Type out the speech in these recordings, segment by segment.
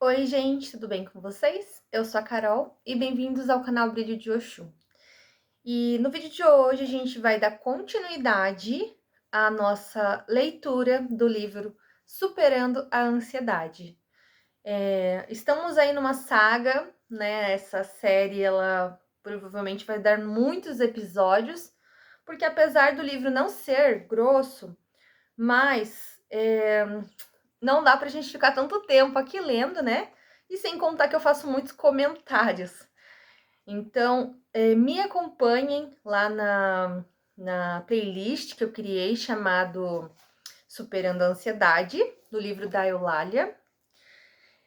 Oi, gente, tudo bem com vocês? Eu sou a Carol e bem-vindos ao canal Brilho de Oxum. E no vídeo de hoje a gente vai dar continuidade à nossa leitura do livro Superando a Ansiedade. Estamos aí numa saga, né? Essa série ela provavelmente vai dar muitos episódios, porque apesar do livro não ser grosso, mas não dá pra gente ficar tanto tempo aqui lendo, né? E sem contar que eu faço muitos comentários. Então, me acompanhem lá na playlist que eu criei, chamado Superando a Ansiedade, do livro da Eulália.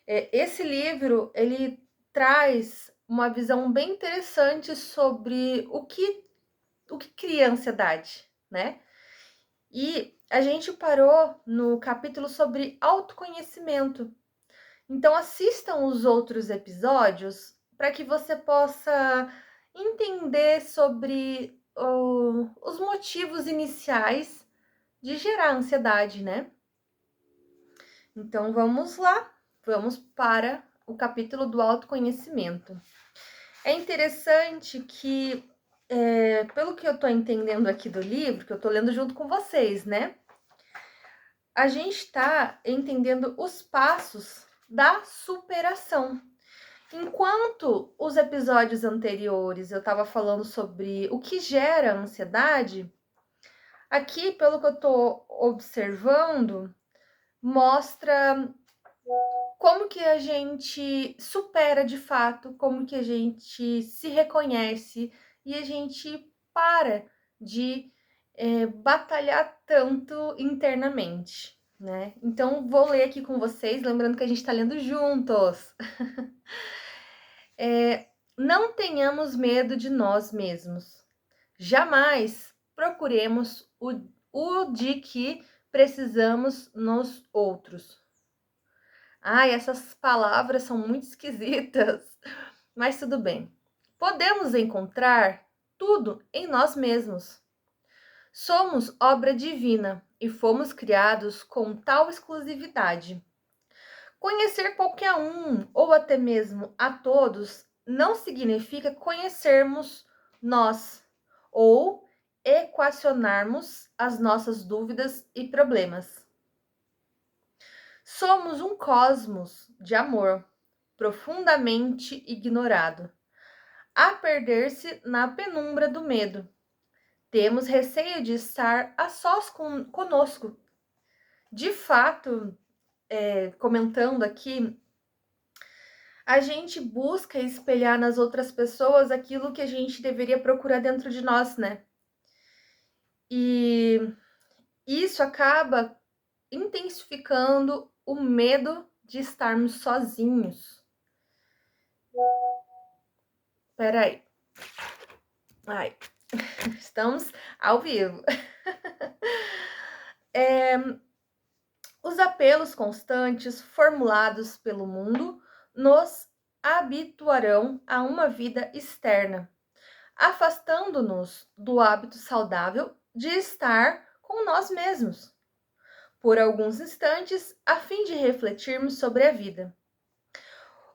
Esse livro, ele traz uma visão bem interessante sobre o que cria ansiedade, né? E a gente parou no capítulo sobre autoconhecimento. Então assistam os outros episódios para que você possa entender sobre os motivos iniciais de gerar ansiedade, né? Então vamos lá, vamos para o capítulo do autoconhecimento. É interessante que, pelo que eu estou entendendo aqui do livro, que eu estou lendo junto com vocês, né? A gente está entendendo os passos da superação. Enquanto os episódios anteriores eu estava falando sobre o que gera ansiedade, aqui, pelo que eu estou observando, mostra como que a gente supera de fato, como que a gente se reconhece e a gente para de batalhar tanto internamente, né? Então, vou ler aqui com vocês, lembrando que a gente está lendo juntos. Não tenhamos medo de nós mesmos. Jamais procuremos o de que precisamos nos outros. Ai, essas palavras são muito esquisitas, mas tudo bem. Podemos encontrar tudo em nós mesmos. Somos obra divina e fomos criados com tal exclusividade. Conhecer qualquer um, ou até mesmo a todos, não significa conhecermos nós ou equacionarmos as nossas dúvidas e problemas. Somos um cosmos de amor, profundamente ignorado, a perder-se na penumbra do medo. Temos receio de estar a sós conosco. De fato, comentando aqui, a gente busca espelhar nas outras pessoas aquilo que a gente deveria procurar dentro de nós, né? E isso acaba intensificando o medo de estarmos sozinhos. Peraí. Ai, estamos ao vivo. Os apelos constantes formulados pelo mundo nos habituarão a uma vida externa, afastando-nos do hábito saudável de estar com nós mesmos, por alguns instantes, a fim de refletirmos sobre a vida.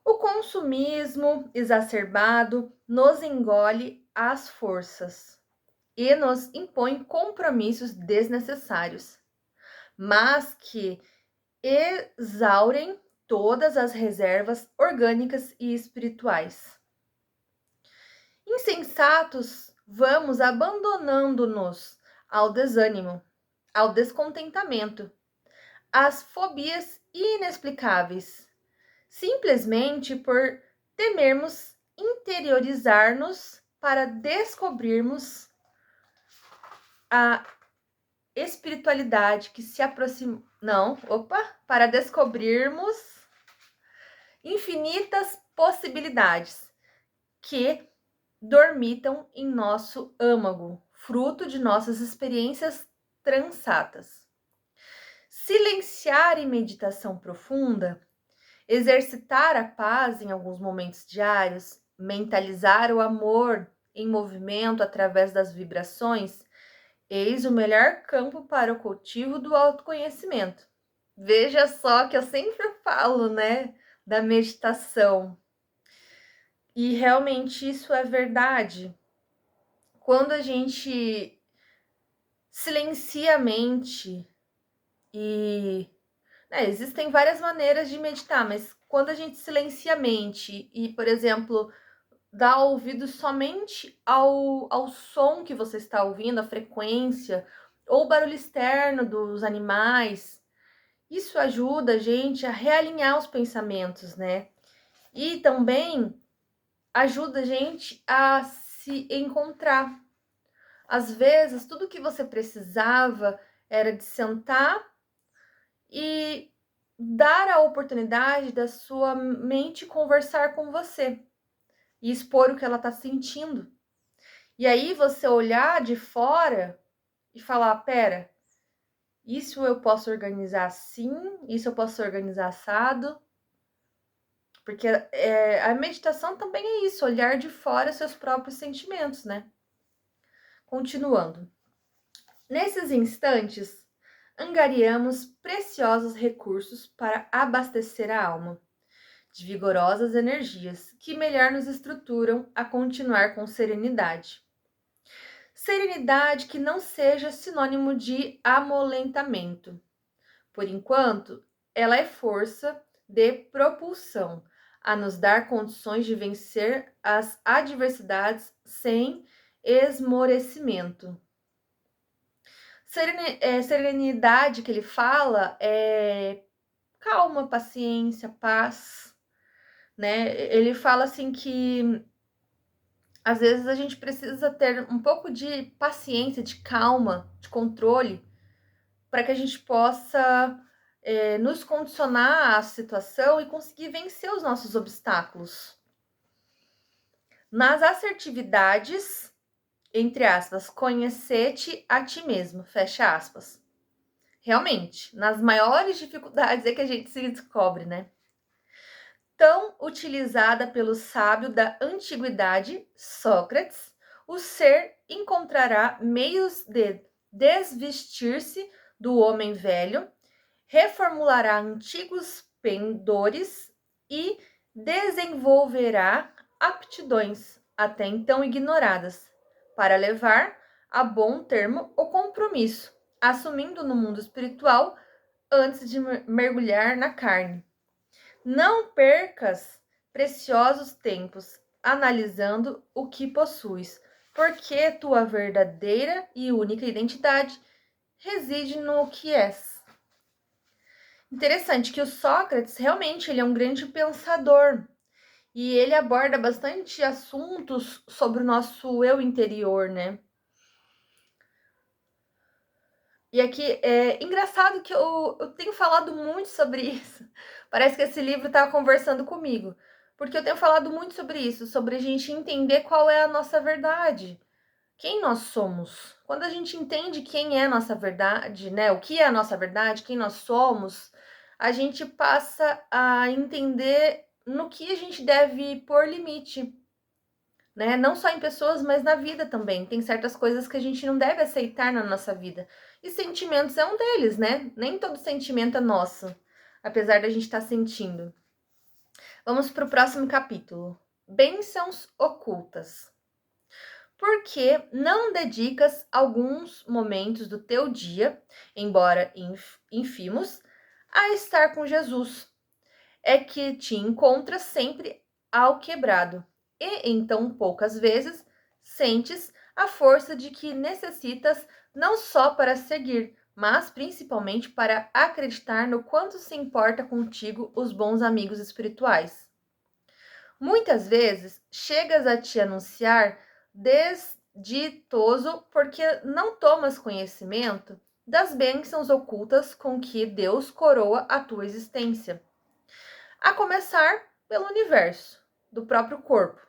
O consumismo exacerbado nos engole às forças e nos impõe compromissos desnecessários, mas que exaurem todas as reservas orgânicas e espirituais. Insensatos, vamos abandonando-nos ao desânimo, ao descontentamento, às fobias inexplicáveis, simplesmente por temermos interiorizar-nos para descobrirmos a espiritualidade que se aproxima. Não, para descobrirmos infinitas possibilidades que dormitam em nosso âmago, fruto de nossas experiências transatas. Silenciar em meditação profunda, exercitar a paz em alguns momentos diários, mentalizar o amor em movimento através das vibrações, eis o melhor campo para o cultivo do autoconhecimento. Veja só que eu sempre falo, né? da meditação. E realmente isso é verdade. Quando a gente silencia a mente e existem várias maneiras de meditar, mas quando a gente silencia a mente e, por exemplo, dá ouvido somente ao som que você está ouvindo, a frequência, ou o barulho externo dos animais, isso ajuda a gente a realinhar os pensamentos, né? E também ajuda a gente a se encontrar. Às vezes, tudo que você precisava era de sentar e dar a oportunidade da sua mente conversar com você e expor o que ela está sentindo. E aí você olhar de fora e falar, pera, isso eu posso organizar assim, isso eu posso organizar assado. Porque a meditação também é isso, olhar de fora seus próprios sentimentos, né? Continuando. Nesses instantes, angariamos preciosos recursos para abastecer a alma de vigorosas energias que melhor nos estruturam a continuar com serenidade. Serenidade que não seja sinônimo de amolentamento. Por enquanto, ela é força de propulsão, a nos dar condições de vencer as adversidades sem esmorecimento. Serenidade que ele fala é calma, paciência, paz, né? Ele fala assim que às vezes a gente precisa ter um pouco de paciência, de calma, de controle, para que a gente possa nos condicionar à situação e conseguir vencer os nossos obstáculos. Nas assertividades, entre aspas, conhecer-te a ti mesmo, fecha aspas. Realmente, nas maiores dificuldades é que a gente se descobre, né? Tão utilizada pelo sábio da antiguidade, Sócrates, o ser encontrará meios de desvestir-se do homem velho, reformulará antigos pendores e desenvolverá aptidões até então ignoradas para levar a bom termo o compromisso, assumindo no mundo espiritual antes de mergulhar na carne. Não percas preciosos tempos analisando o que possuis, porque tua verdadeira e única identidade reside no que és. Interessante que o Sócrates realmente ele é um grande pensador e ele aborda bastante assuntos sobre o nosso eu interior, né? E aqui é engraçado que eu tenho falado muito sobre isso. Parece que esse livro está conversando comigo, porque eu tenho falado muito sobre isso, sobre a gente entender qual é a nossa verdade, quem nós somos. Quando a gente entende quem é a nossa verdade, né? O que é a nossa verdade, quem nós somos, a gente passa a entender no que a gente deve pôr limite, né? Não só em pessoas, mas na vida também. Tem certas coisas que a gente não deve aceitar na nossa vida. E sentimentos é um deles, né? Nem todo sentimento é nosso, apesar da gente estar sentindo. Vamos para o próximo capítulo. Bênçãos ocultas. Por que não dedicas alguns momentos do teu dia, embora ínfimos, a estar com Jesus? É que te encontras sempre ao quebrado, e então poucas vezes sentes a força de que necessitas não só para seguir, mas principalmente para acreditar no quanto se importa contigo os bons amigos espirituais. Muitas vezes chegas a te anunciar desditoso porque não tomas conhecimento das bênçãos ocultas com que Deus coroa a tua existência. A começar pelo universo, do próprio corpo.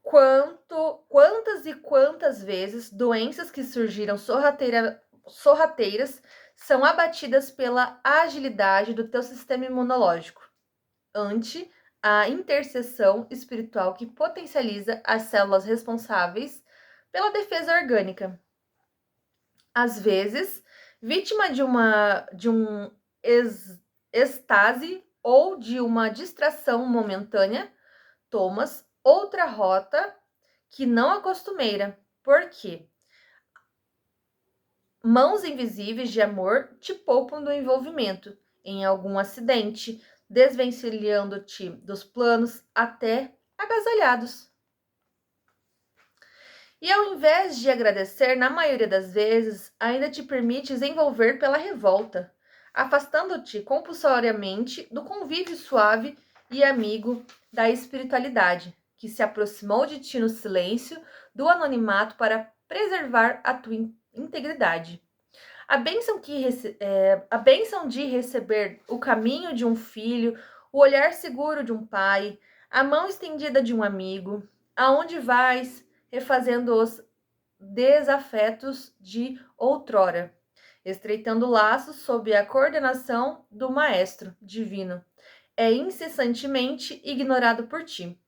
Quantas e quantas vezes doenças que surgiram sorrateiras são abatidas pela agilidade do teu sistema imunológico, ante a intercessão espiritual que potencializa as células responsáveis pela defesa orgânica. Às vezes, vítima de um estase ou de uma distração momentânea, tomas outra rota que não a costumeira. Por quê? Mãos invisíveis de amor te poupam do envolvimento em algum acidente, desvencilhando-te dos planos até agasalhados. E ao invés de agradecer, na maioria das vezes, ainda te permites envolver pela revolta, afastando-te compulsoriamente do convívio suave e amigo da espiritualidade, que se aproximou de ti no silêncio do anonimato para preservar a tua integridade. A bênção de receber o caminho de um filho, o olhar seguro de um pai, a mão estendida de um amigo, aonde vais, refazendo os desafetos de outrora, estreitando laços sob a coordenação do Maestro Divino, é incessantemente ignorado por ti.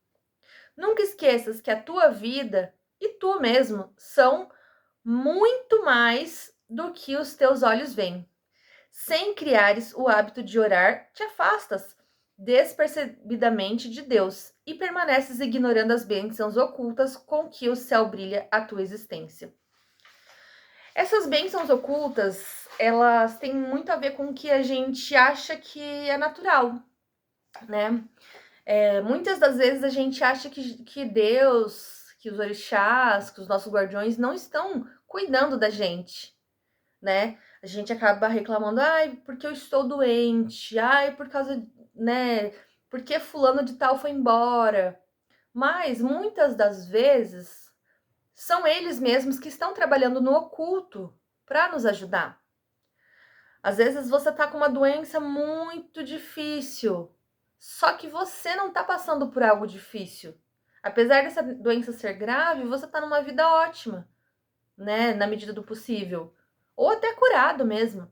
Nunca esqueças que a tua vida e tu mesmo são muito mais do que os teus olhos veem. Sem criares o hábito de orar, te afastas despercebidamente de Deus e permaneces ignorando as bênçãos ocultas com que o céu brilha a tua existência. Essas bênçãos ocultas, elas têm muito a ver com o que a gente acha que é natural, né? Muitas das vezes a gente acha que Deus, que os orixás, que os nossos guardiões não estão cuidando da gente, né? A gente acaba reclamando, ai, porque eu estou doente, ai, por causa, né? Porque fulano de tal foi embora. Mas muitas das vezes são eles mesmos que estão trabalhando no oculto para nos ajudar. Às vezes você tá com uma doença muito difícil, só que você não tá passando por algo difícil. Apesar dessa doença ser grave, você tá numa vida ótima, né? Na medida do possível. Ou até curado mesmo.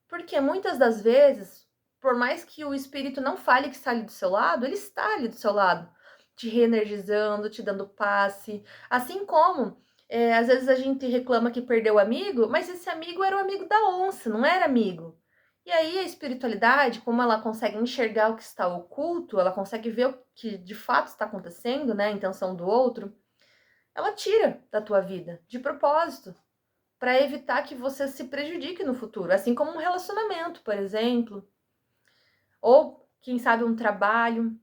Porque muitas das vezes, por mais que o espírito não fale que está ali do seu lado, ele está ali do seu lado, te reenergizando, te dando passe. Assim como, às vezes a gente reclama que perdeu o amigo, mas esse amigo era o amigo da onça, não era amigo. E aí a espiritualidade, como ela consegue enxergar o que está oculto, ela consegue ver o que de fato está acontecendo, né, a intenção do outro, ela tira da tua vida, de propósito, para evitar que você se prejudique no futuro, assim como um relacionamento, por exemplo, ou quem sabe um trabalho.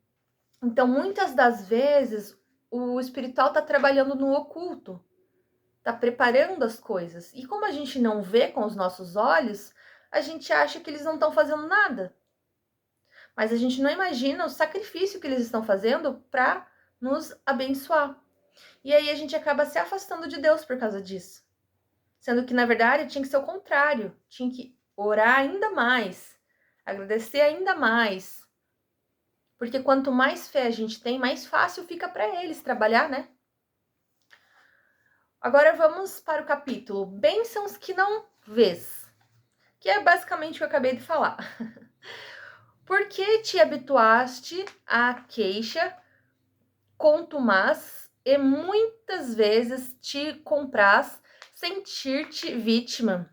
Então, muitas das vezes, o espiritual está trabalhando no oculto, está preparando as coisas. E como a gente não vê com os nossos olhos, a gente acha que eles não estão fazendo nada. Mas a gente não imagina o sacrifício que eles estão fazendo para nos abençoar. E aí a gente acaba se afastando de Deus por causa disso. Sendo que, na verdade, tinha que ser o contrário. Tinha que orar ainda mais, agradecer ainda mais. Porque quanto mais fé a gente tem, mais fácil fica para eles trabalhar, né? Agora vamos para o capítulo Bênçãos que não vês, que é basicamente o que eu acabei de falar. Por que te habituaste à queixa, contumaz e muitas vezes te compraz sentir-te vítima?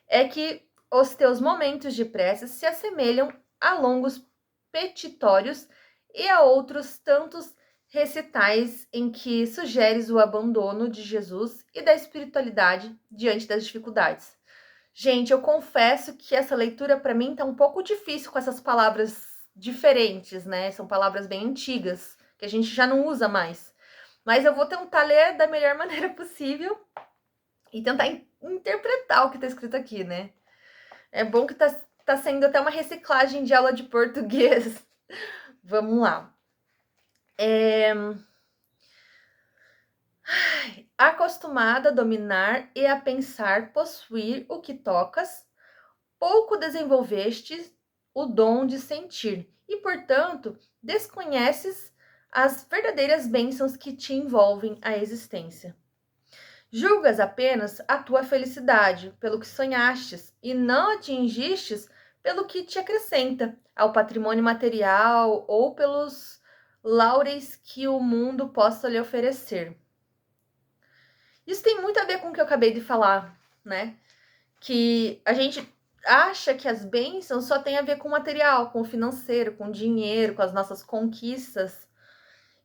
É que os teus momentos de prece se assemelham a longos petitórios e a outros tantos recitais em que sugeres o abandono de Jesus e da espiritualidade diante das dificuldades. Gente, eu confesso que essa leitura para mim tá um pouco difícil com essas palavras diferentes, né? São palavras bem antigas, que a gente já não usa mais. Mas eu vou tentar ler da melhor maneira possível e tentar interpretar o que tá escrito aqui, né? É bom que tá sendo até uma reciclagem de aula de português. Vamos lá. Acostumada a dominar e a pensar possuir o que tocas, pouco desenvolveste o dom de sentir e, portanto, desconheces as verdadeiras bênçãos que te envolvem a existência. Julgas apenas a tua felicidade pelo que sonhastes e não atingistes pelo que te acrescenta ao patrimônio material ou pelos laureis que o mundo possa lhe oferecer. Isso tem muito a ver com o que eu acabei de falar, né? Que a gente acha que as bênçãos só tem a ver com o material, com o financeiro, com o dinheiro, com as nossas conquistas.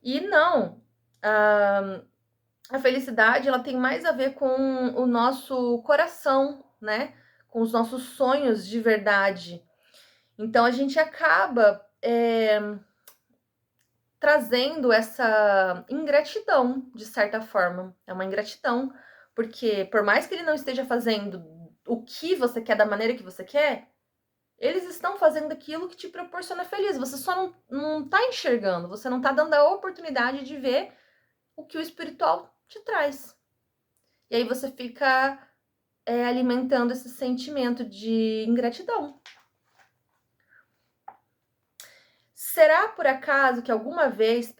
E não. A felicidade, ela tem mais a ver com o nosso coração, né? Com os nossos sonhos de verdade. Então, a gente acaba trazendo essa ingratidão, de certa forma. É uma ingratidão, porque por mais que ele não esteja fazendo o que você quer da maneira que você quer, eles estão fazendo aquilo que te proporciona feliz. Você só não tá enxergando, você não tá dando a oportunidade de ver o que o espiritual te traz. E aí você fica alimentando esse sentimento de ingratidão. Será por acaso que alguma vez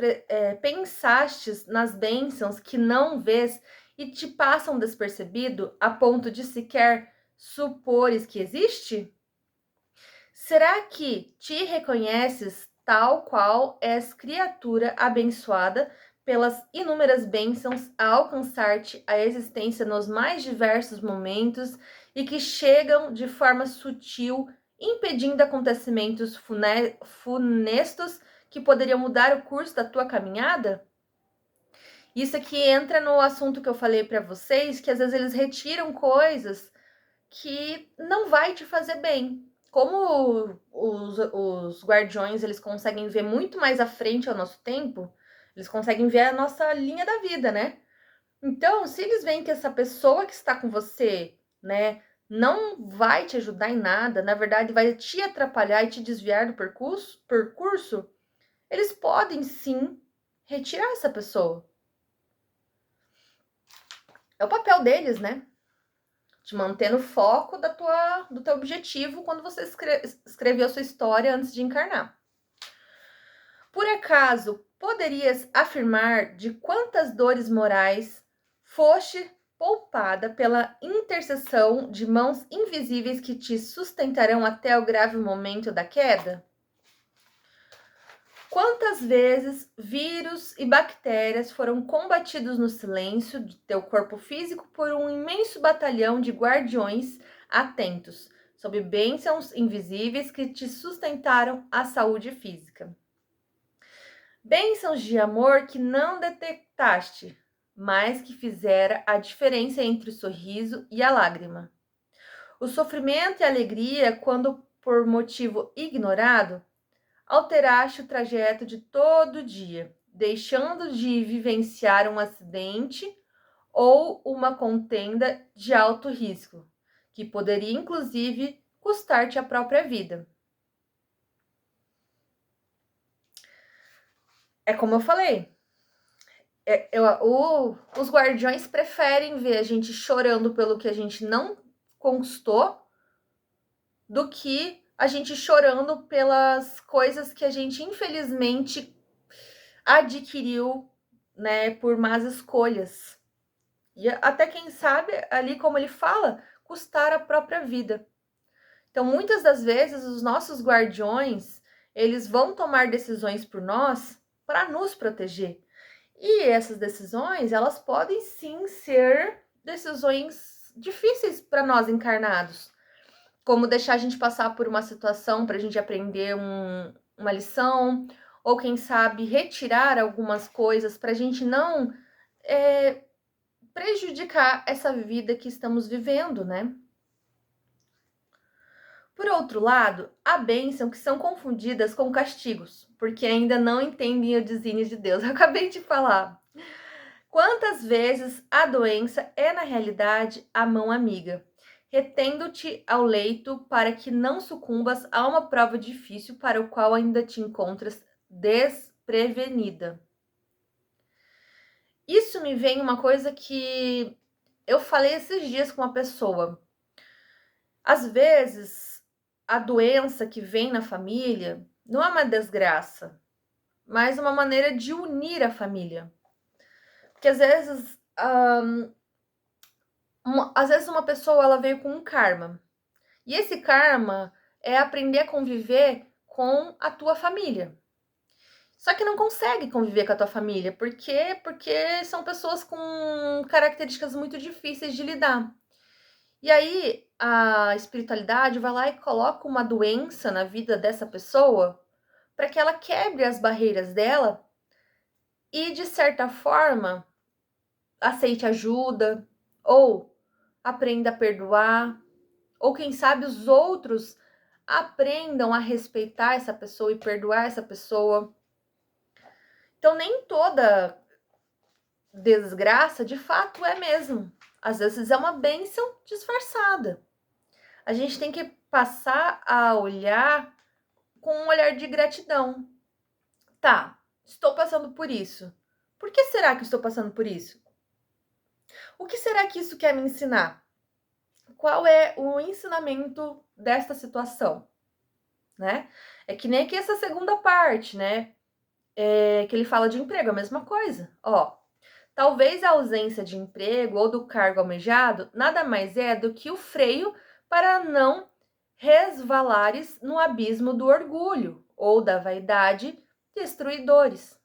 pensastes nas bênçãos que não vês e te passam despercebido a ponto de sequer supores que existe? Será que te reconheces tal qual és criatura abençoada pelas inúmeras bênçãos a alcançar-te a existência nos mais diversos momentos e que chegam de forma sutil, impedindo acontecimentos funestos que poderiam mudar o curso da tua caminhada? Isso aqui entra no assunto que eu falei para vocês, que às vezes eles retiram coisas que não vai te fazer bem. Como os guardiões, eles conseguem ver muito mais à frente ao nosso tempo, eles conseguem ver a nossa linha da vida, né? Então, se eles veem que essa pessoa que está com você, né, não vai te ajudar em nada, na verdade vai te atrapalhar e te desviar do percurso, eles podem sim retirar essa pessoa. É o papel deles, né? Te manter no foco do teu objetivo quando você escreveu a sua história antes de encarnar. Por acaso, poderias afirmar de quantas dores morais foste poupada pela intercessão de mãos invisíveis que te sustentarão até o grave momento da queda? Quantas vezes vírus e bactérias foram combatidos no silêncio de teu corpo físico por um imenso batalhão de guardiões atentos, sob bênçãos invisíveis que te sustentaram a saúde física? Bênçãos de amor que não detectaste, mas que fizera a diferença entre o sorriso e a lágrima. O sofrimento e a alegria, quando por motivo ignorado, alteraste o trajeto de todo dia, deixando de vivenciar um acidente ou uma contenda de alto risco, que poderia inclusive custar-te a própria vida. É como eu falei, os guardiões preferem ver a gente chorando pelo que a gente não conquistou do que a gente chorando pelas coisas que a gente infelizmente adquiriu, né, por más escolhas. E até quem sabe, ali como ele fala, custar a própria vida. Então, muitas das vezes, os nossos guardiões, eles vão tomar decisões por nós para nos proteger. E essas decisões, elas podem sim ser decisões difíceis para nós encarnados. Como deixar a gente passar por uma situação para a gente aprender uma lição, ou quem sabe retirar algumas coisas para a gente não prejudicar essa vida que estamos vivendo, né? Por outro lado, há bênçãos que são confundidas com castigos, porque ainda não entendem o desígnio de Deus. Eu acabei de falar. Quantas vezes a doença é, na realidade, a mão amiga, retendo-te ao leito para que não sucumbas a uma prova difícil para o qual ainda te encontras desprevenida. Isso me vem uma coisa que eu falei esses dias com uma pessoa. Às vezes, a doença que vem na família não é uma desgraça, mas uma maneira de unir a família. Porque às vezes, uma pessoa ela veio com um karma. E esse karma é aprender a conviver com a tua família. Só que não consegue conviver com a tua família. Por quê? Porque são pessoas com características muito difíceis de lidar. E aí a espiritualidade vai lá e coloca uma doença na vida dessa pessoa para que ela quebre as barreiras dela e, de certa forma, aceite ajuda, ou aprenda a perdoar, ou quem sabe os outros aprendam a respeitar essa pessoa e perdoar essa pessoa. Então, nem toda desgraça de fato é mesmo. Às vezes é uma bênção disfarçada. A gente tem que passar a olhar com um olhar de gratidão. Tá, estou passando por isso. Por que será que estou passando por isso? O que será que isso quer me ensinar? Qual é o ensinamento desta situação, né? É que nem aqui essa segunda parte, né? Que ele fala de emprego, a mesma coisa. Ó, talvez a ausência de emprego ou do cargo almejado nada mais é do que o freio para não resvalares no abismo do orgulho ou da vaidade destruidores.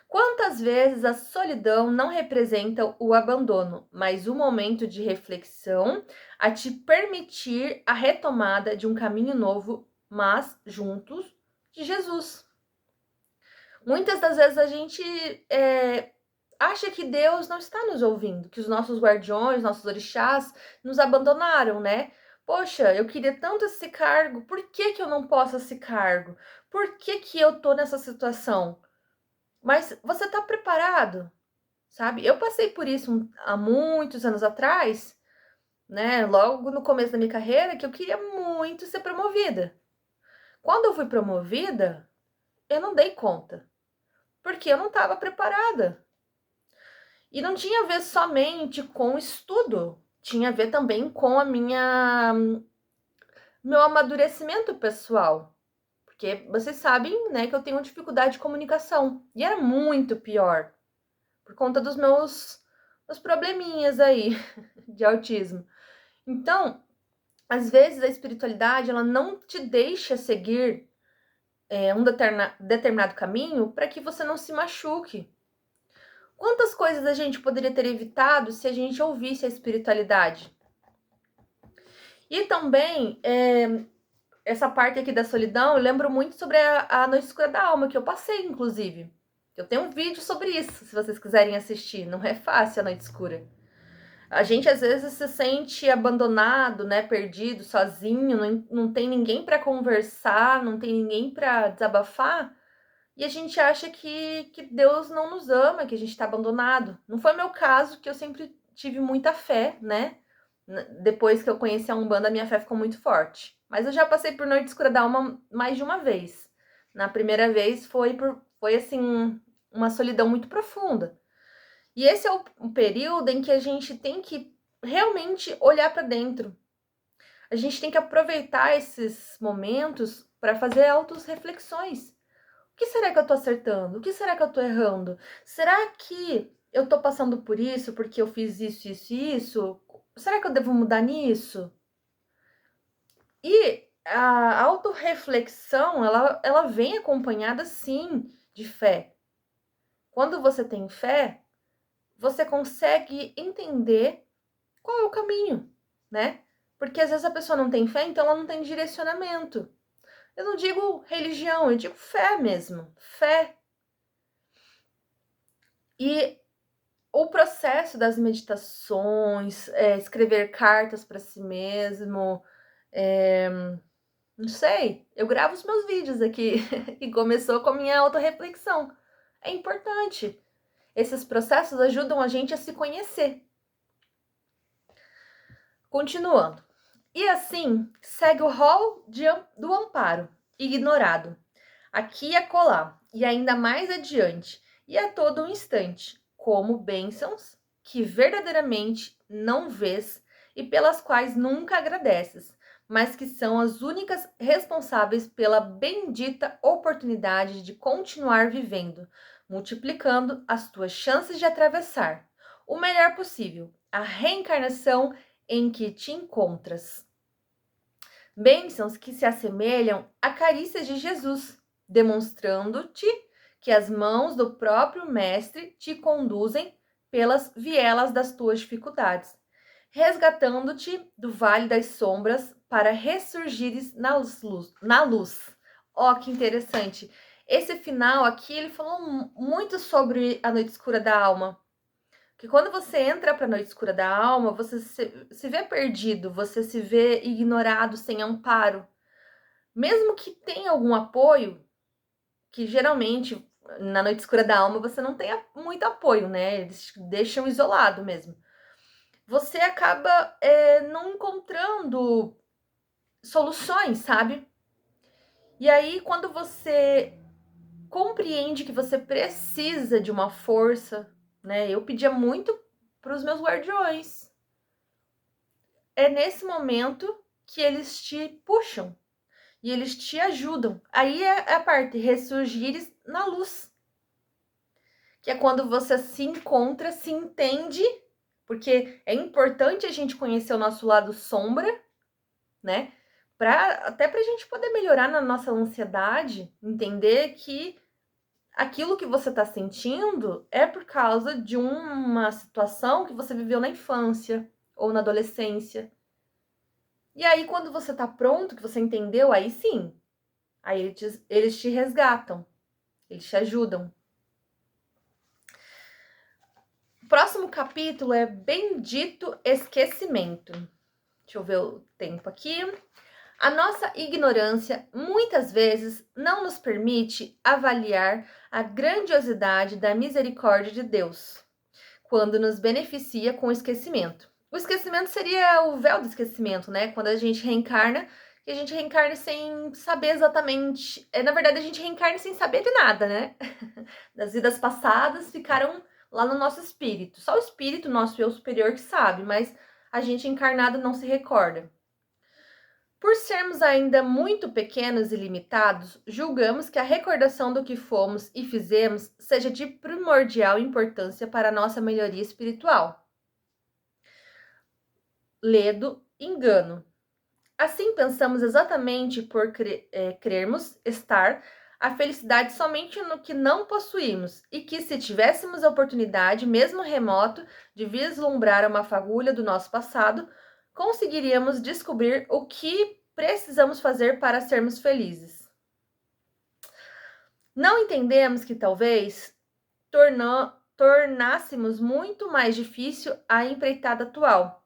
Quantas vezes a solidão não representa o abandono, mas um momento de reflexão a te permitir a retomada de um caminho novo, mas juntos de Jesus. Muitas das vezes a gente acha que Deus não está nos ouvindo, que os nossos guardiões, nossos orixás nos abandonaram, né? Poxa, eu queria tanto esse cargo, por que eu não posso esse cargo? Por que eu tô nessa situação? Mas você tá preparado, sabe? Eu passei por isso há muitos anos atrás, né? Logo no começo da minha carreira, que eu queria muito ser promovida. Quando eu fui promovida, eu não dei conta, porque eu não estava preparada. E não tinha a ver somente com estudo, tinha a ver também com a meu amadurecimento pessoal. Porque vocês sabem, né, que eu tenho dificuldade de comunicação. E era muito pior, por conta dos meus probleminhas aí de autismo. Então, às vezes a espiritualidade, ela não te deixa seguir um determinado caminho para que você não se machuque. Quantas coisas a gente poderia ter evitado se a gente ouvisse a espiritualidade? E também, essa parte aqui da solidão, eu lembro muito sobre a Noite Escura da Alma, que eu passei, inclusive. Eu tenho um vídeo sobre isso, se vocês quiserem assistir. Não é fácil a Noite Escura. A gente, às vezes, se sente abandonado, né? Perdido, sozinho, não tem ninguém para conversar, não tem ninguém para desabafar. E a gente acha que Deus não nos ama, que a gente está abandonado. Não foi meu caso, que eu sempre tive muita fé, né? Depois que eu conheci a Umbanda, a minha fé ficou muito forte. Mas eu já passei por Noite Escura da Alma mais de uma vez. Na primeira vez foi assim, uma solidão muito profunda. E esse é o período em que a gente tem que realmente olhar para dentro. A gente tem que aproveitar esses momentos para fazer autorreflexões. O que será que eu tô acertando? O que será que eu tô errando? Será que eu tô passando por isso porque eu fiz isso, isso e isso? Será que eu devo mudar nisso? E a autorreflexão, ela vem acompanhada, sim, de fé. Quando você tem fé, você consegue entender qual é o caminho, né? Porque às vezes a pessoa não tem fé, então ela não tem direcionamento. Eu não digo religião, eu digo fé mesmo. Fé. E o processo das meditações, escrever cartas para si mesmo, não sei, eu gravo os meus vídeos aqui e começou com a minha autorreflexão. É importante. Esses processos ajudam a gente a se conhecer. Continuando. E assim, segue o rol do amparo, ignorado. Aqui e acolá, e ainda mais adiante, e a todo um instante, como bênçãos que verdadeiramente não vês e pelas quais nunca agradeces, mas que são as únicas responsáveis pela bendita oportunidade de continuar vivendo, multiplicando as tuas chances de atravessar o melhor possível a reencarnação em que te encontras. Bênçãos que se assemelham a carícias de Jesus, demonstrando-te que as mãos do próprio Mestre te conduzem pelas vielas das tuas dificuldades. resgatando-te do vale das sombras para ressurgires na luz. Ó, que interessante. Esse final aqui, ele falou muito sobre a noite escura da alma. Que quando você entra para a noite escura da alma, você se vê perdido, você se vê ignorado, sem amparo. Mesmo que tenha algum apoio, que geralmente na noite escura da alma você não tem muito apoio, né? Eles te deixam isolado mesmo. Você acaba não encontrando soluções, sabe? E aí, quando você compreende que você precisa de uma força, né? Eu pedia muito para os meus guardiões. É nesse momento que eles te puxam e eles te ajudam. Aí é a parte ressurgires na luz, que é quando você se encontra, se entende, porque é importante a gente conhecer o nosso lado sombra, né? Até pra gente poder melhorar na nossa ansiedade, entender que aquilo que você está sentindo é por causa de uma situação que você viveu na infância ou na adolescência. E aí, quando você tá pronto, que você entendeu, aí sim, aí eles te resgatam, eles te ajudam. O próximo capítulo é Bendito Esquecimento. Deixa eu ver o tempo aqui. A nossa ignorância muitas vezes não nos permite avaliar a grandiosidade da misericórdia de Deus, quando nos beneficia com o esquecimento. O esquecimento seria o véu do esquecimento, né? Quando a gente reencarna, que a gente reencarna sem saber exatamente. Na verdade, a gente reencarna sem saber de nada, né? Das vidas passadas ficaram lá no nosso espírito. Só o espírito, nosso eu superior, que sabe, mas a gente encarnado não se recorda. Por sermos ainda muito pequenos e limitados, julgamos que a recordação do que fomos e fizemos seja de primordial importância para a nossa melhoria espiritual. Ledo, engano. Assim pensamos exatamente por crermos estar a felicidade somente no que não possuímos, e que se tivéssemos a oportunidade, mesmo remoto, de vislumbrar uma fagulha do nosso passado, conseguiríamos descobrir o que precisamos fazer para sermos felizes. Não entendemos que talvez tornássemos muito mais difícil a empreitada atual.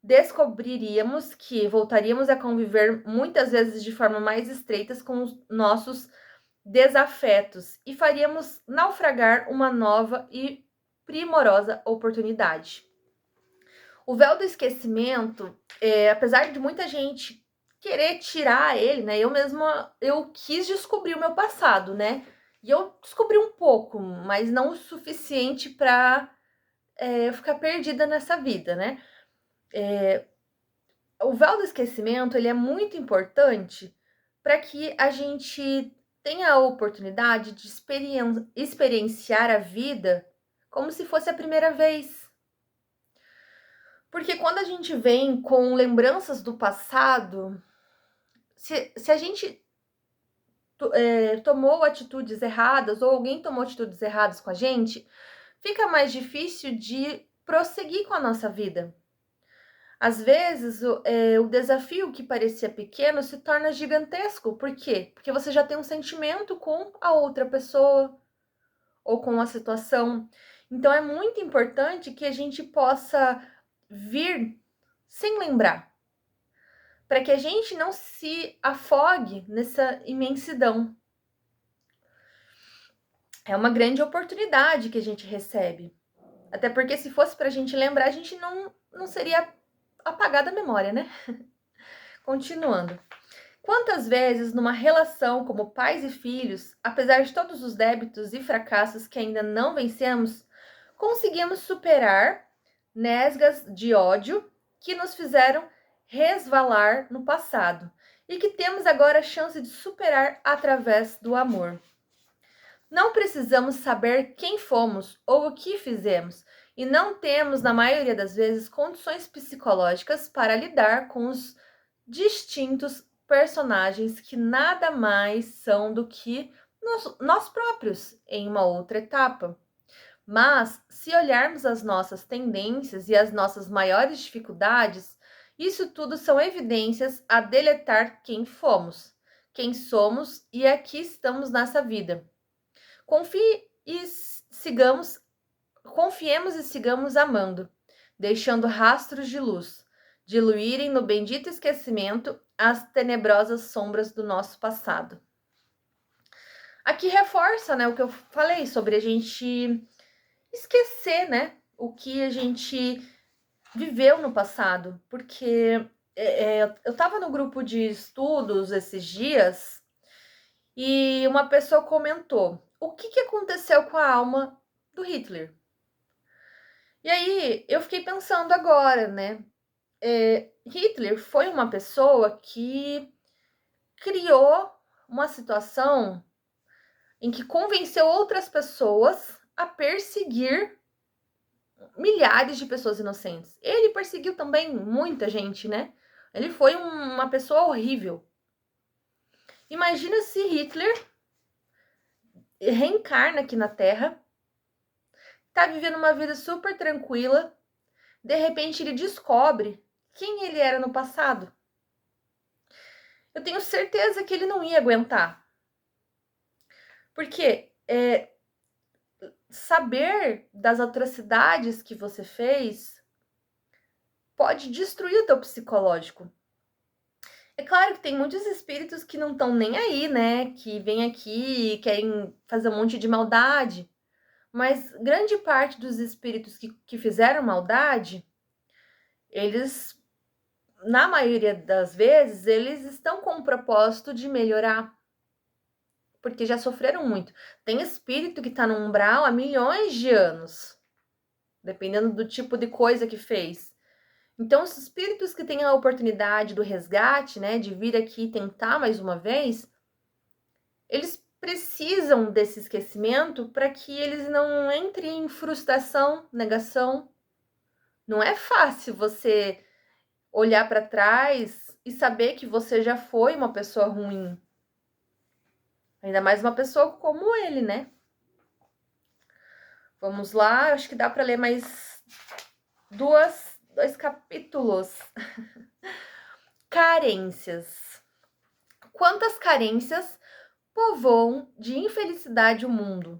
Descobriríamos que voltaríamos a conviver muitas vezes de forma mais estreita com os nossos desafetos e faríamos naufragar uma nova e primorosa oportunidade. O véu do esquecimento, apesar de muita gente querer tirar ele, né? Eu quis descobrir o meu passado, né? E eu descobri um pouco, mas não o suficiente para eu ficar perdida nessa vida, né? O véu do esquecimento, ele é muito importante para que a gente tenha a oportunidade de experienciar a vida como se fosse a primeira vez. Porque quando a gente vem com lembranças do passado, se a gente tomou atitudes erradas ou alguém tomou atitudes erradas com a gente, fica mais difícil de prosseguir com a nossa vida. Às vezes, o desafio que parecia pequeno se torna gigantesco. Por quê? Porque você já tem um sentimento com a outra pessoa ou com a situação. Então, é muito importante que a gente possa vir sem lembrar, para que a gente não se afogue nessa imensidão. É uma grande oportunidade que a gente recebe. Até porque se fosse para a gente lembrar, a gente não seria apagada a memória, né? Continuando. Quantas vezes numa relação como pais e filhos, apesar de todos os débitos e fracassos que ainda não vencemos, conseguimos superar nesgas de ódio que nos fizeram resvalar no passado e que temos agora a chance de superar através do amor. Não precisamos saber quem fomos ou o que fizemos, e não temos, na maioria das vezes, condições psicológicas para lidar com os distintos personagens que nada mais são do que nós próprios em uma outra etapa. Mas, se olharmos as nossas tendências e as nossas maiores dificuldades, isso tudo são evidências a deletar quem fomos, quem somos e aqui estamos nessa vida. Confiemos e sigamos amando, deixando rastros de luz, diluírem no bendito esquecimento as tenebrosas sombras do nosso passado. Aqui reforça, né, o que eu falei sobre a gente esquecer, né, o que a gente viveu no passado, porque eu estava no grupo de estudos esses dias e uma pessoa comentou o que aconteceu com a alma do Hitler. E aí eu fiquei pensando agora, né? Hitler foi uma pessoa que criou uma situação em que convenceu outras pessoas a perseguir milhares de pessoas inocentes. Ele perseguiu também muita gente, né? Ele foi uma pessoa horrível. Imagina se Hitler reencarna aqui na Terra, tá vivendo uma vida super tranquila, de repente ele descobre quem ele era no passado. Eu tenho certeza que ele não ia aguentar. Porque saber das atrocidades que você fez pode destruir o teu psicológico. É claro que tem muitos espíritos que não estão nem aí, né? Que vêm aqui e querem fazer um monte de maldade. Mas grande parte dos espíritos que fizeram maldade, eles, na maioria das vezes, eles estão com o propósito de melhorar. Porque já sofreram muito. Tem espírito que está no umbral há milhões de anos, dependendo do tipo de coisa que fez. Então, os espíritos que têm a oportunidade do resgate, né, de vir aqui tentar mais uma vez, eles precisam desse esquecimento para que eles não entrem em frustração, negação. Não é fácil você olhar para trás e saber que você já foi uma pessoa ruim. Ainda mais uma pessoa como ele, né? Vamos lá, acho que dá para ler mais dois capítulos. Carências. Quantas carências povoam de infelicidade o mundo?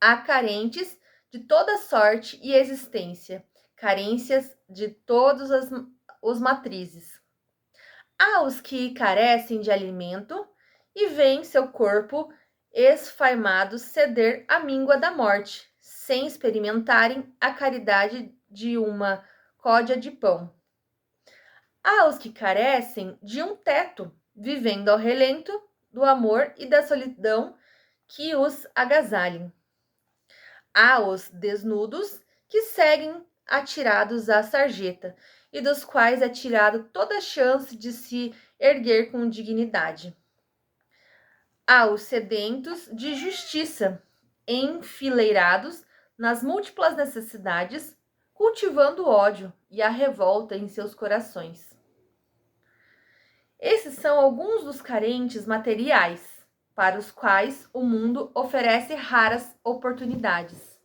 Há carentes de toda sorte e existência, carências de todos os matrizes. Há os que carecem de alimento e veem seu corpo esfaimado ceder à míngua da morte, sem experimentarem a caridade de uma códia de pão. Há os que carecem de um teto, vivendo ao relento do amor e da solidão que os agasalhem. Há os desnudos que seguem atirados à sarjeta, e dos quais é tirado toda chance de se erguer com dignidade. Há os sedentos de justiça, enfileirados nas múltiplas necessidades, cultivando o ódio e a revolta em seus corações. Esses são alguns dos carentes materiais, para os quais o mundo oferece raras oportunidades.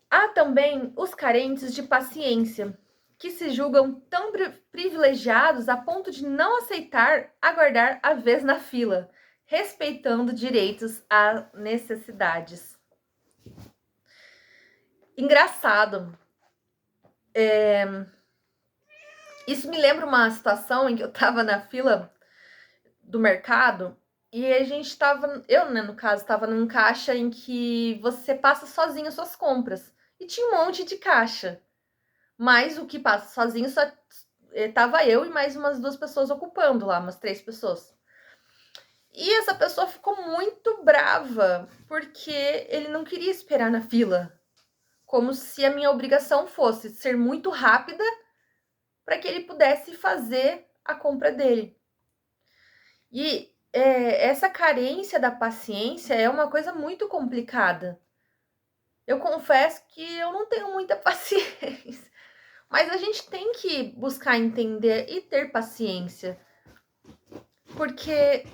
Há também os carentes de paciência, que se julgam tão privilegiados a ponto de não aceitar aguardar a vez na fila, respeitando direitos a necessidades. Engraçado. Isso me lembra uma situação em que eu estava na fila do mercado e a gente estava, eu, né, no caso, estava num caixa em que você passa sozinho as suas compras. E tinha um monte de caixa. Mas o que passa sozinho só tava eu e mais umas 2 pessoas ocupando lá, umas 3 pessoas. E essa pessoa ficou muito brava, porque ele não queria esperar na fila. Como se a minha obrigação fosse ser muito rápida para que ele pudesse fazer a compra dele. E essa carência da paciência é uma coisa muito complicada. Eu confesso que eu não tenho muita paciência. Mas a gente tem que buscar entender e ter paciência. Porque,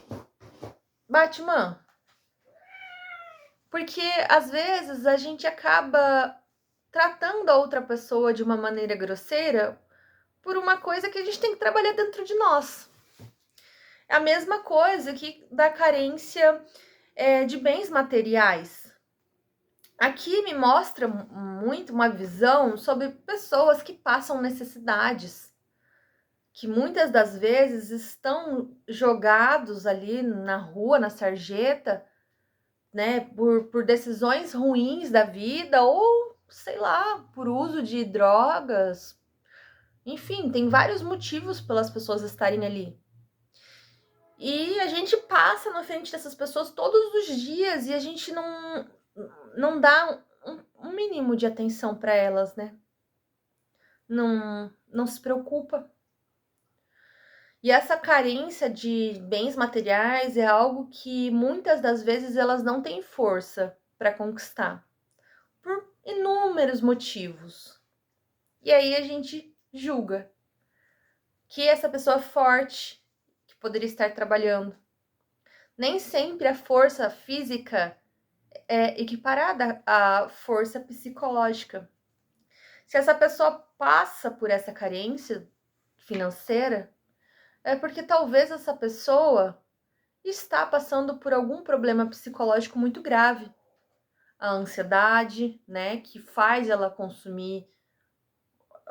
Batman, Porque às vezes a gente acaba tratando a outra pessoa de uma maneira grosseira por uma coisa que a gente tem que trabalhar dentro de nós. É a mesma coisa que da carência de bens materiais. Aqui me mostra muito uma visão sobre pessoas que passam necessidades, que muitas das vezes estão jogados ali na rua, na sarjeta, né, por decisões ruins da vida ou, sei lá, por uso de drogas. Enfim, tem vários motivos pelas pessoas estarem ali. E a gente passa na frente dessas pessoas todos os dias e a gente não dá um mínimo de atenção para elas, né? Não se preocupa. E essa carência de bens materiais é algo que muitas das vezes elas não têm força para conquistar, por inúmeros motivos. E aí a gente julga que essa pessoa é forte, que poderia estar trabalhando. Nem sempre a força física é equiparada à força psicológica. Se essa pessoa passa por essa carência financeira, é porque talvez essa pessoa está passando por algum problema psicológico muito grave. A ansiedade, né, que faz ela consumir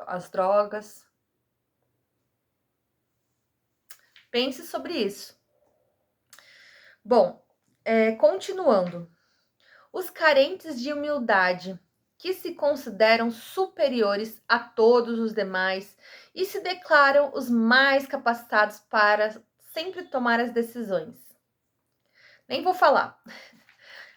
as drogas. Pense sobre isso. Bom, continuando. Os carentes de humildade, que se consideram superiores a todos os demais e se declaram os mais capacitados para sempre tomar as decisões. Nem vou falar.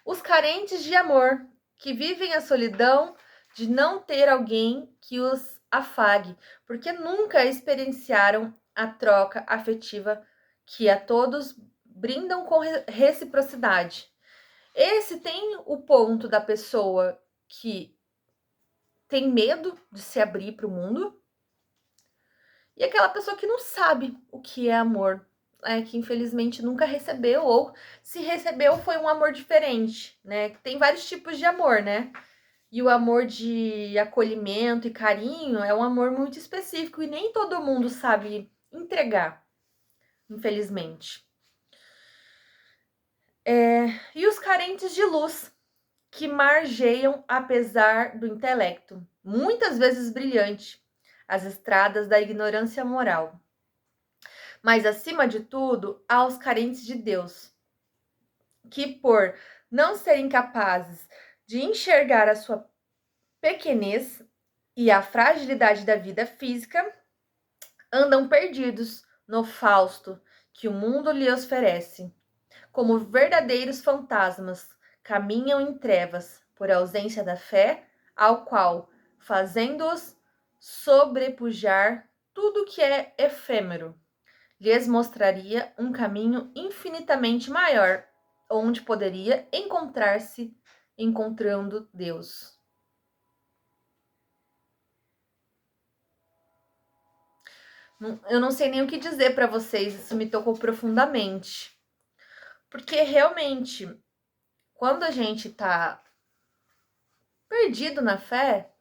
Os carentes de amor, que vivem a solidão de não ter alguém que os afague, porque nunca experienciaram a troca afetiva que a todos brindam com reciprocidade. Esse tem o ponto da pessoa que tem medo de se abrir para o mundo e aquela pessoa que não sabe o que é amor, que infelizmente nunca recebeu, ou se recebeu foi um amor diferente, né? Tem vários tipos de amor, né? E o amor de acolhimento e carinho é um amor muito específico e nem todo mundo sabe entregar, infelizmente. E os carentes de luz, que margeiam apesar do intelecto, muitas vezes brilhante, as estradas da ignorância moral. Mas, acima de tudo, há os carentes de Deus, que por não serem capazes de enxergar a sua pequenez e a fragilidade da vida física, andam perdidos no fausto que o mundo lhe oferece. Como verdadeiros fantasmas, caminham em trevas por ausência da fé, ao qual, fazendo-os sobrepujar tudo que é efêmero, lhes mostraria um caminho infinitamente maior, onde poderia encontrar-se encontrando Deus. Eu não sei nem o que dizer para vocês, isso me tocou profundamente. Porque realmente, quando a gente tá perdido na fé,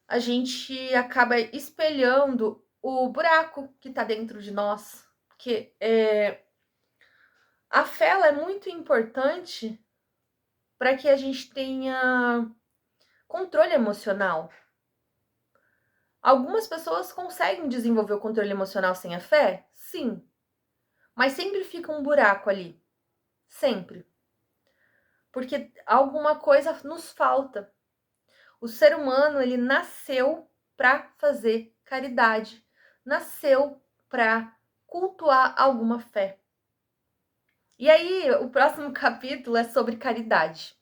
a gente acaba espelhando o buraco que tá dentro de nós. Que a fé ela é muito importante para que a gente tenha controle emocional. Algumas pessoas conseguem desenvolver o controle emocional sem a fé? Sim. Mas sempre fica um buraco ali. Sempre. Porque alguma coisa nos falta. O ser humano, ele nasceu para fazer caridade. Nasceu para cultuar alguma fé. E aí, o próximo capítulo é sobre caridade.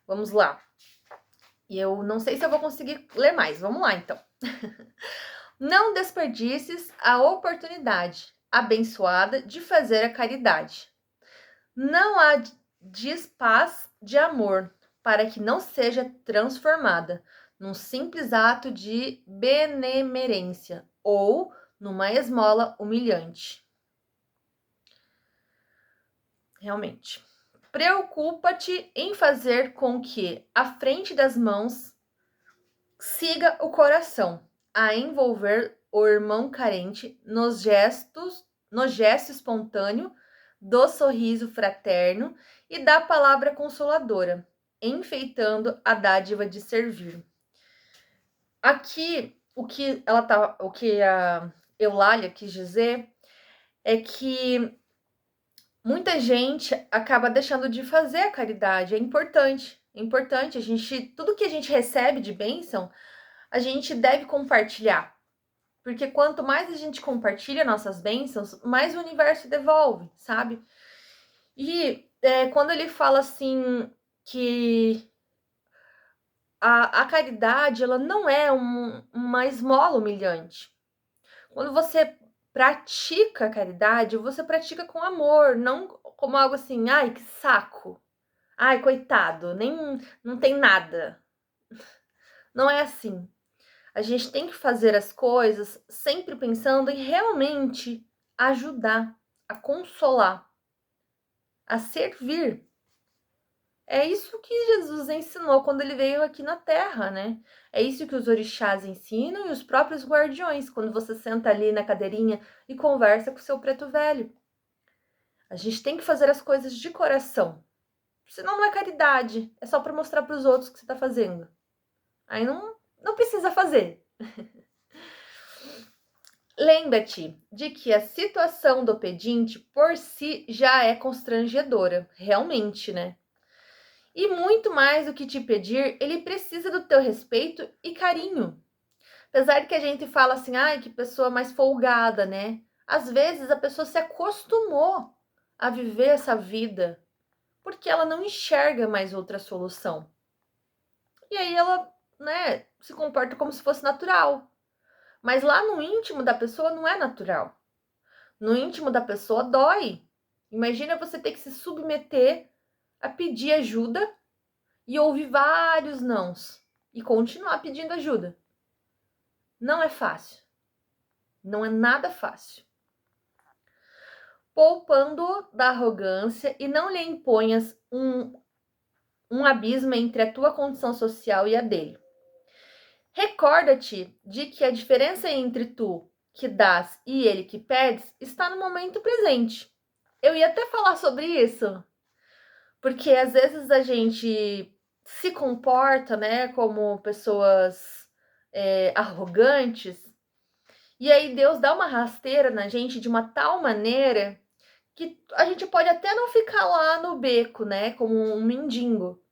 Vamos lá. E eu não sei se eu vou conseguir ler mais. Vamos lá, então. Não desperdices a oportunidade abençoada de fazer a caridade. Não há dispaz de amor para que não seja transformada num simples ato de benemerência ou numa esmola humilhante. Realmente. Preocupa-te em fazer com que a frente das mãos siga o coração, a envolver o irmão carente no gesto espontâneo do sorriso fraterno e da palavra consoladora, enfeitando a dádiva de servir. Aqui, o que a Eulália quis dizer é que muita gente acaba deixando de fazer a caridade. É importante. Tudo que a gente recebe de bênção, a gente deve compartilhar. Porque quanto mais a gente compartilha nossas bênçãos, mais o universo devolve, sabe? E quando ele fala assim que a caridade, ela não é uma esmola humilhante. Quando você pratica a caridade, você pratica com amor, não como algo assim, ai, que saco. Ai, coitado, não tem nada. Não é assim. A gente tem que fazer as coisas sempre pensando em realmente ajudar, a consolar, a servir. É isso que Jesus ensinou quando ele veio aqui na Terra, né? É isso que os orixás ensinam e os próprios guardiões, quando você senta ali na cadeirinha e conversa com o seu preto velho. A gente tem que fazer as coisas de coração. Senão não é caridade, é só para mostrar para os outros que você está fazendo. Aí não precisa fazer. Lembra-te de que a situação do pedinte por si já é constrangedora, realmente, né? E muito mais do que te pedir, ele precisa do teu respeito e carinho. Apesar de que a gente fala assim, ai, que pessoa mais folgada, né? Às vezes a pessoa se acostumou a viver essa vida porque ela não enxerga mais outra solução. E aí ela, né, se comporta como se fosse natural. Mas lá no íntimo da pessoa não é natural. No íntimo da pessoa dói. Imagina você ter que se submeter a pedir ajuda e ouvir vários nãos e continuar pedindo ajuda. Não é fácil. Não é nada fácil. Poupando da arrogância e não lhe imponhas um abismo entre a tua condição social e a dele. Recorda-te de que a diferença entre tu que dás e ele que pedes está no momento presente. Eu ia até falar sobre isso, porque às vezes a gente se comporta, né, como pessoas arrogantes, e aí Deus dá uma rasteira na gente de uma tal maneira que a gente pode até não ficar lá no beco, né, como um mendigo,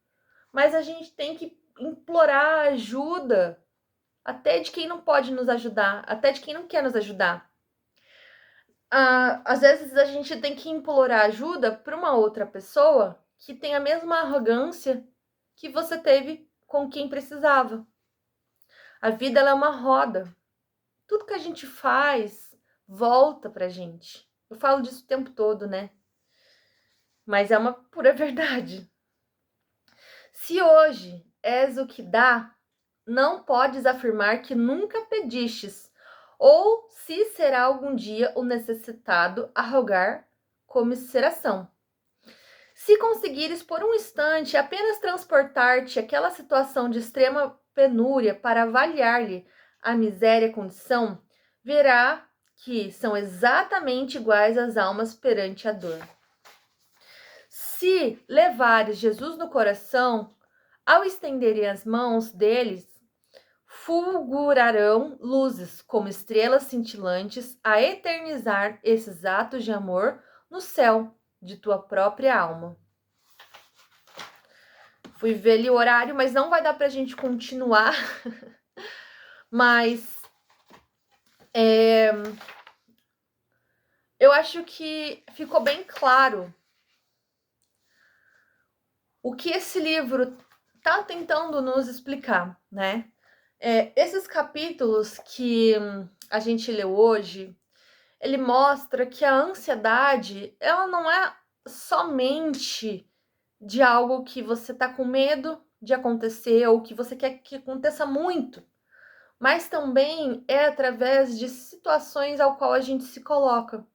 mas a gente tem que implorar ajuda até de quem não pode nos ajudar, até de quem não quer nos ajudar. Às vezes a gente tem que implorar ajuda para uma outra pessoa que tem a mesma arrogância que você teve com quem precisava. A vida ela é uma roda. Tudo que a gente faz volta pra gente. Eu falo disso o tempo todo, né? Mas é uma pura verdade. Se hoje és o que dá, não podes afirmar que nunca pedistes, ou se será algum dia o necessitado a rogar comisseração. Se conseguires por um instante apenas transportar-te àquela situação de extrema penúria para avaliar-lhe a miséria condição, verá que são exatamente iguais as almas perante a dor. Se levares Jesus no coração, ao estenderem as mãos deles, fulgurarão luzes como estrelas cintilantes a eternizar esses atos de amor no céu de tua própria alma. Fui ver ali o horário, mas não vai dar pra gente continuar. Mas eu acho que ficou bem claro o que esse livro tá tentando nos explicar, né? Esses capítulos que a gente leu hoje, ele mostra que a ansiedade, ela não é somente de algo que você tá com medo de acontecer ou que você quer que aconteça muito, mas também é através de situações ao qual a gente se coloca,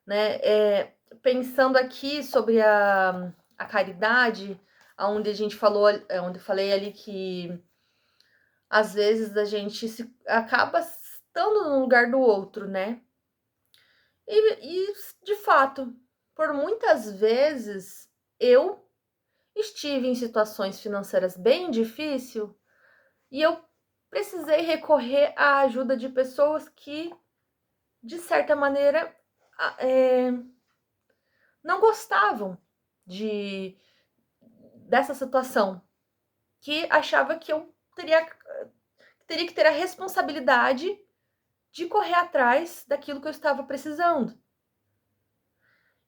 né? pensando aqui sobre a caridade, onde a gente falou, onde eu falei ali que às vezes a gente acaba estando no lugar do outro, né? E de fato, por muitas vezes eu estive em situações financeiras bem difíceis e eu precisei recorrer à ajuda de pessoas que, de certa maneira, não gostavam de dessa situação, que achava que eu teria que ter a responsabilidade de correr atrás daquilo que eu estava precisando.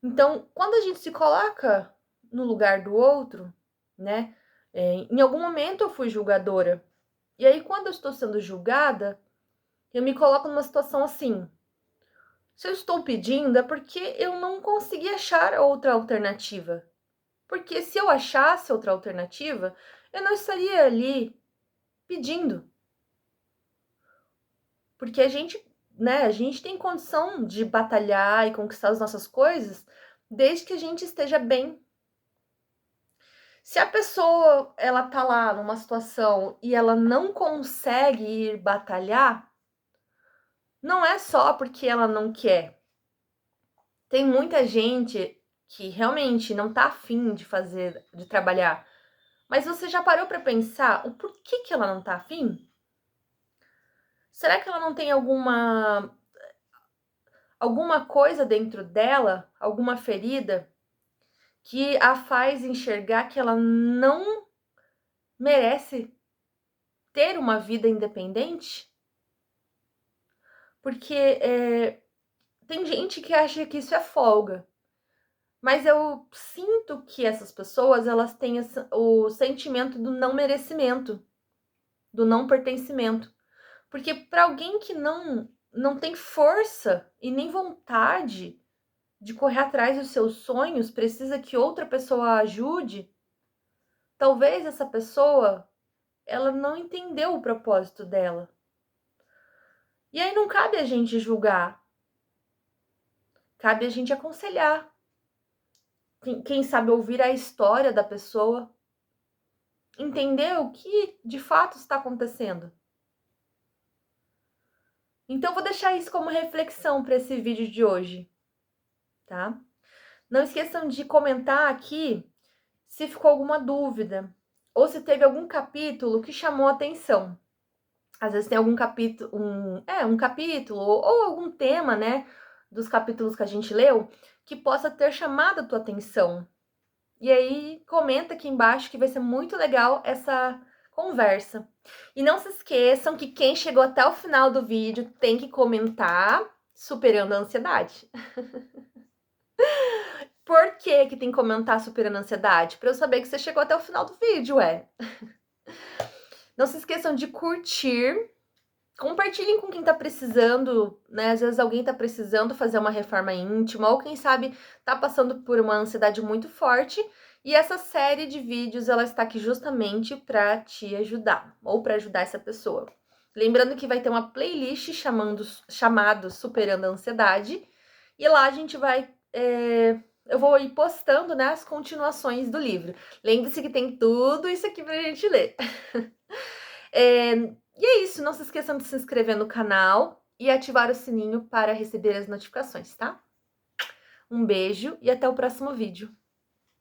Então, quando a gente se coloca no lugar do outro, né? Em algum momento eu fui julgadora. E aí, quando eu estou sendo julgada, eu me coloco numa situação assim. Se eu estou pedindo, é porque eu não consegui achar outra alternativa. Porque se eu achasse outra alternativa, eu não estaria ali pedindo. Porque a gente, né, a gente tem condição de batalhar e conquistar as nossas coisas desde que a gente esteja bem. Se a pessoa, ela tá lá numa situação e ela não consegue ir batalhar, não é só porque ela não quer. Tem muita gente que realmente não tá afim de fazer, de trabalhar. Mas você já parou para pensar o porquê que ela não tá afim? Será que ela não tem alguma coisa dentro dela, alguma ferida que a faz enxergar que ela não merece ter uma vida independente? Porque tem gente que acha que isso é folga, mas eu sinto que essas pessoas, elas têm o sentimento do não merecimento, do não pertencimento. Porque para alguém que não tem força e nem vontade de correr atrás dos seus sonhos, precisa que outra pessoa ajude, talvez essa pessoa, ela não entendeu o propósito dela. E aí não cabe a gente julgar, cabe a gente aconselhar. Quem sabe ouvir a história da pessoa, entender o que de fato está acontecendo. Então vou deixar isso como reflexão para esse vídeo de hoje, tá? Não esqueçam de comentar aqui se ficou alguma dúvida ou se teve algum capítulo que chamou atenção. Às vezes tem algum capítulo, um capítulo ou algum tema, né, dos capítulos que a gente leu, que possa ter chamado a tua atenção. E aí, comenta aqui embaixo que vai ser muito legal essa conversa. E não se esqueçam que quem chegou até o final do vídeo tem que comentar superando a ansiedade. Por que que tem que comentar superando a ansiedade? Para eu saber que você chegou até o final do vídeo, Não se esqueçam de curtir. Compartilhem com quem tá precisando, né? Às vezes alguém tá precisando fazer uma reforma íntima, ou quem sabe tá passando por uma ansiedade muito forte. E essa série de vídeos, ela está aqui justamente para te ajudar, ou para ajudar essa pessoa. Lembrando que vai ter uma playlist chamado Superando a Ansiedade, e lá a gente vai. Eu vou ir postando, né, as continuações do livro. Lembre-se que tem tudo isso aqui pra gente ler. E é isso, não se esqueçam de se inscrever no canal e ativar o sininho para receber as notificações, tá? Um beijo e até o próximo vídeo.